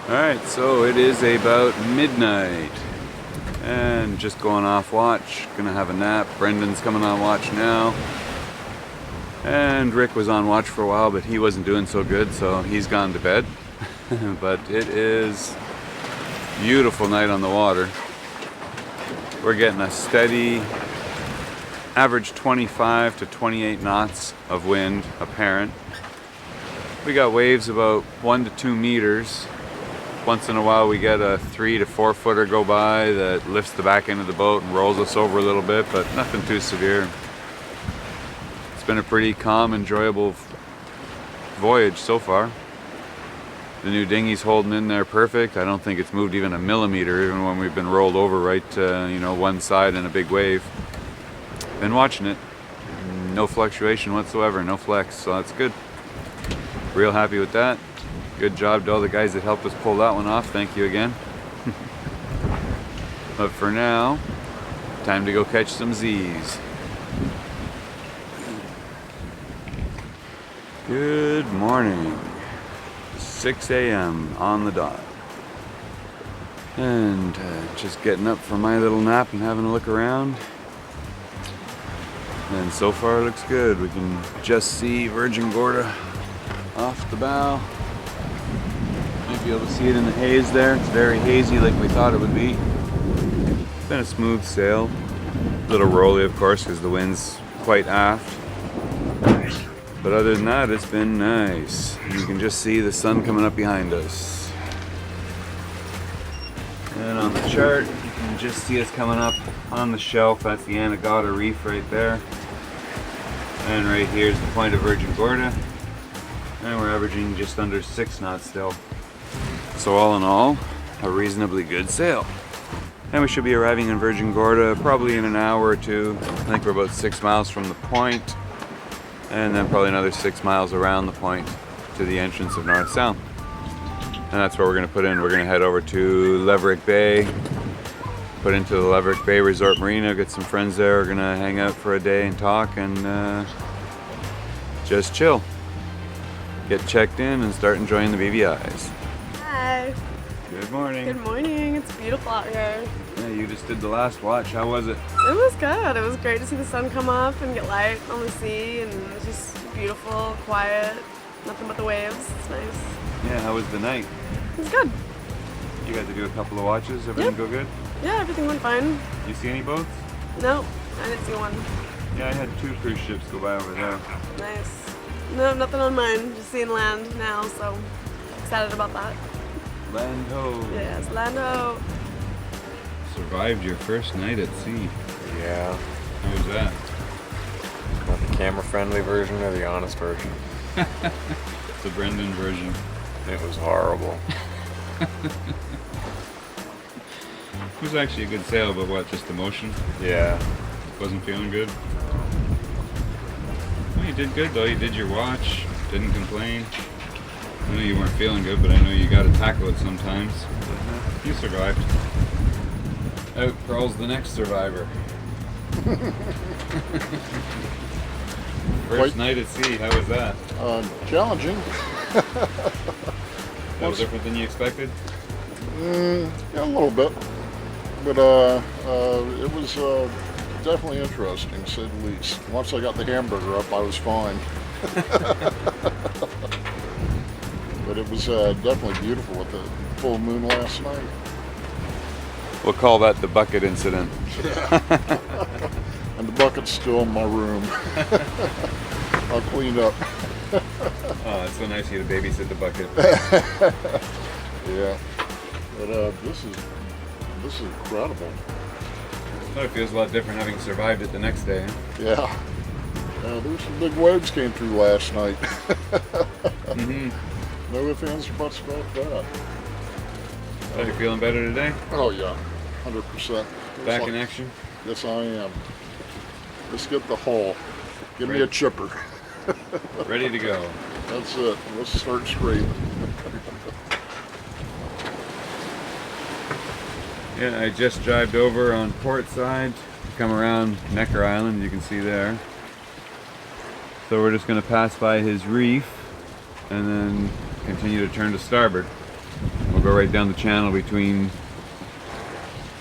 Alright, so it is about midnight and just going off watch, gonna have a nap. Brendan's coming on watch now, and Rick was on watch for a while, but he wasn't doing so good, so he's gone to bed. But it is a beautiful night on the water. We're getting a steady average 25 to 28 knots of wind apparent. We got waves about 1 to 2 meters. Once in a while we get a 3 to 4 footer go by that lifts the back end of the boat and rolls us over a little bit, but nothing too severe. It's been a pretty calm, enjoyable voyage so far. The new dinghy's holding in there perfect. I don't think it's moved even a millimeter, even when we've been rolled over right to, one side in a big wave. Been watching it. No fluctuation whatsoever, no flex, so that's good. Real happy with that. Good job to all the guys that helped us pull that one off. Thank you again. But for now, time to go catch some Z's. Good morning. 6 a.m. on the dot. And just getting up from my little nap and having a look around. And so far it looks good. We can just see Virgin Gorda off the bow. Might be able to see it in the haze there. It's very hazy like we thought it would be. It's been a smooth sail. A little rolly of course because the wind's quite aft. But other than that, it's been nice. You can just see the sun coming up behind us. And on the chart, you can just see us coming up on the shelf. That's the Anegada Reef right there. And right here's the point of Virgin Gorda. And we're averaging just under 6 knots still. So all in all, a reasonably good sail. And we should be arriving in Virgin Gorda probably in an hour or two. I think we're about 6 miles from the point. And then probably another 6 miles around the point to the entrance of North Sound. And that's where we're going to put in. We're going to head over to Leverick Bay, put into the Leverick Bay Resort Marina, get some friends there. We're going to hang out for a day and talk and just chill. Get checked in and start enjoying the BVIs. Hi. Good morning. Good morning. It's beautiful out here. Yeah, you just did the last watch. How was it? It was good. It was great to see the sun come up and get light on the sea, and it was just beautiful, quiet, nothing but the waves. It's nice. Yeah, how was the night? It was good. You got to do a couple of watches. Everything go good? Yeah, everything went fine. You see any boats? No, I didn't see one. Yeah, I had 2 cruise ships go by over there. Nice. No, nothing on mine. Just seeing land now, so excited about that. Land ho. Yes, land ho. Survived your first night at sea. Yeah. How was that? Want the camera-friendly version or the honest version? The Brendan version. It was horrible. It was actually a good sail, but what, just the motion? Yeah. Wasn't feeling good? Well, you did good though. You did your watch. Didn't complain. I know you weren't feeling good, but I know you got to tackle it sometimes. You survived. Out crawls the next survivor. First night at sea, how was that? Challenging. That was different than you expected? Yeah, a little bit. But it was definitely interesting, to say the least. Once I got the hamburger up, I was fine. But it was definitely beautiful with the full moon last night. We'll call that the bucket incident. Yeah. And the bucket's still in my room. I'll clean up. Oh, it's so nice of you to babysit the bucket. Yeah. But this is incredible. Oh, it feels a lot different having survived it the next day. Yeah. There's some big waves came through last night. Mm-hmm. No ifs, ands, or buts about that. Are you feeling better today? Oh yeah, 100%. Back in action? Yes, I am. Let's get the hull. Give me a chipper. Ready to go. That's it. Let's start scraping. Yeah, I just drived over on port side, come around Necker Island, you can see there. So we're just going to pass by his reef and then continue to turn to starboard. We'll We'll go right down the channel between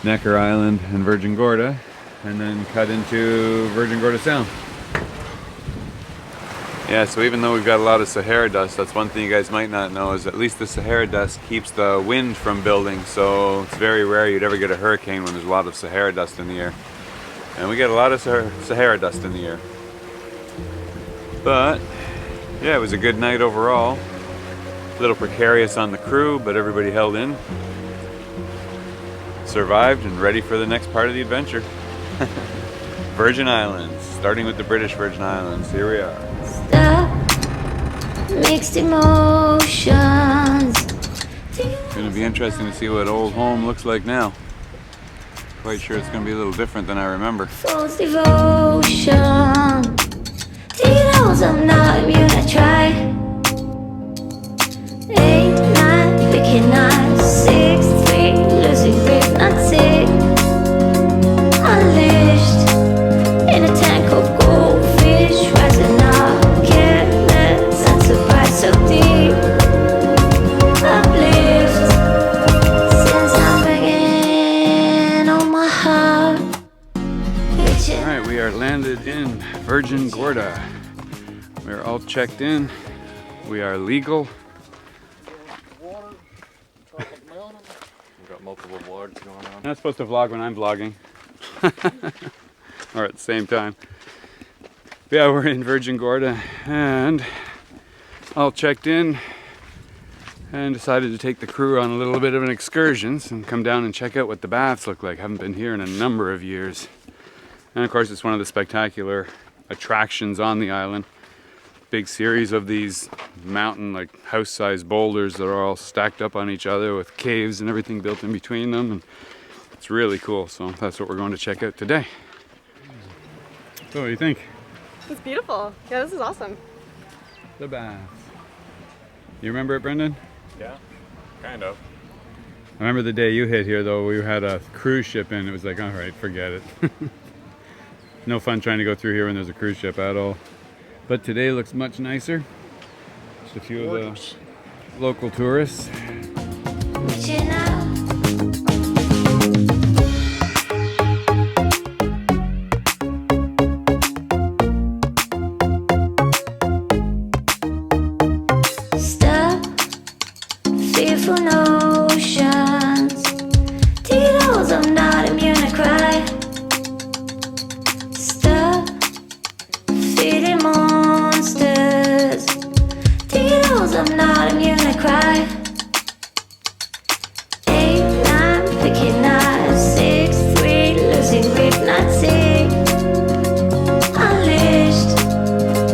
Necker Island and Virgin Gorda, and then cut into Virgin Gorda Sound. Yeah, so even though we've got a lot of Sahara dust, that's one thing you guys might not know, is at least the Sahara dust keeps the wind from building, so it's very rare you'd ever get a hurricane when there's a lot of Sahara dust in the air. And we get a lot of Sahara dust in the air. But, yeah, it was a good night overall. A little precarious on the crew, but everybody held in. Survived and ready for the next part of the adventure. Virgin Islands, starting with the British Virgin Islands. Here we are. Mixed emotions. It's going to be interesting to see what old home looks like now. Quite sure it's going to be a little different than I remember. False devotion. Details I'm not immune, I try. 8, 9, picking 9, 6, 3, losing grip, not sick. Unleashed in a tank of goldfish, rising up, careless and surprised, so deep. Uplift since I'm bringing on my heart. Alright, we are landed in Virgin Gorda. We're all checked in. We are legal. Water, chocolate mountain. We've got multiple vlogs going on. I'm not supposed to vlog when I'm vlogging. Or at the same time. Yeah, we're in Virgin Gorda and all checked in and decided to take the crew on a little bit of an excursion and come down and check out what the baths look like. Haven't been here in a number of years. And of course it's one of the spectacular attractions on the island. Big series of these mountain, like house-sized boulders that are all stacked up on each other with caves and everything built in between them. And it's really cool, so that's what we're going to check out today. So what do you think? It's beautiful. Yeah, this is awesome. The baths. You remember it, Brendan? Yeah, kind of. I remember the day you hit here though, we had a cruise ship in. It was like, all right, forget it. No fun trying to go through here when there's a cruise ship at all. But today looks much nicer. Just a few of the local tourists. Reaching out. Stop. Fearful notions. Details I'm not immune, I cry. Stop. Feeding monsters. Details I'm not immune, I cry. 8, 9, picking 9, 6, 3, losing grip, not sick. Unleashed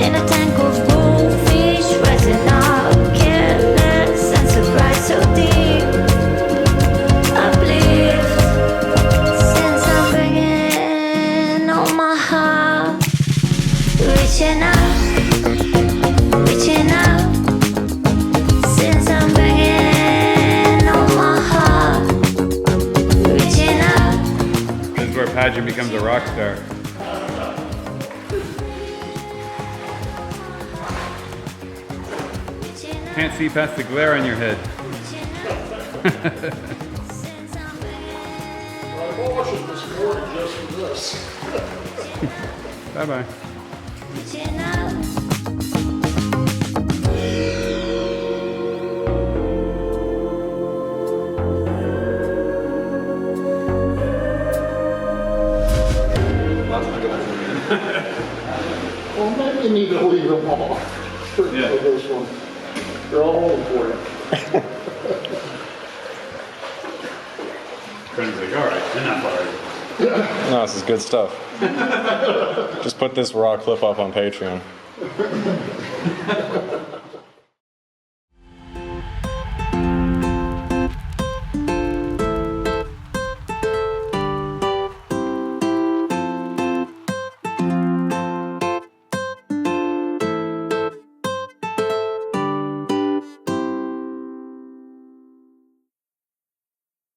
in a tank of goldfish, rising up, careless and surprised, so deep. Uplift since I'm bringing on my heart. Reaching out, reaching out. Since I'm bringing on my heart. Reaching out. This is where Paget becomes a rock star. Reaching out. Can't see past the glare on your head. Reaching out. Since I'm bringing. I washed it this morning just for this. Bye-bye. Reaching out. Well, maybe you need to leave them all. For this one. They're all home for you. Brendan's like, all right, enough already. No, this is good stuff. Just put this raw clip up on Patreon.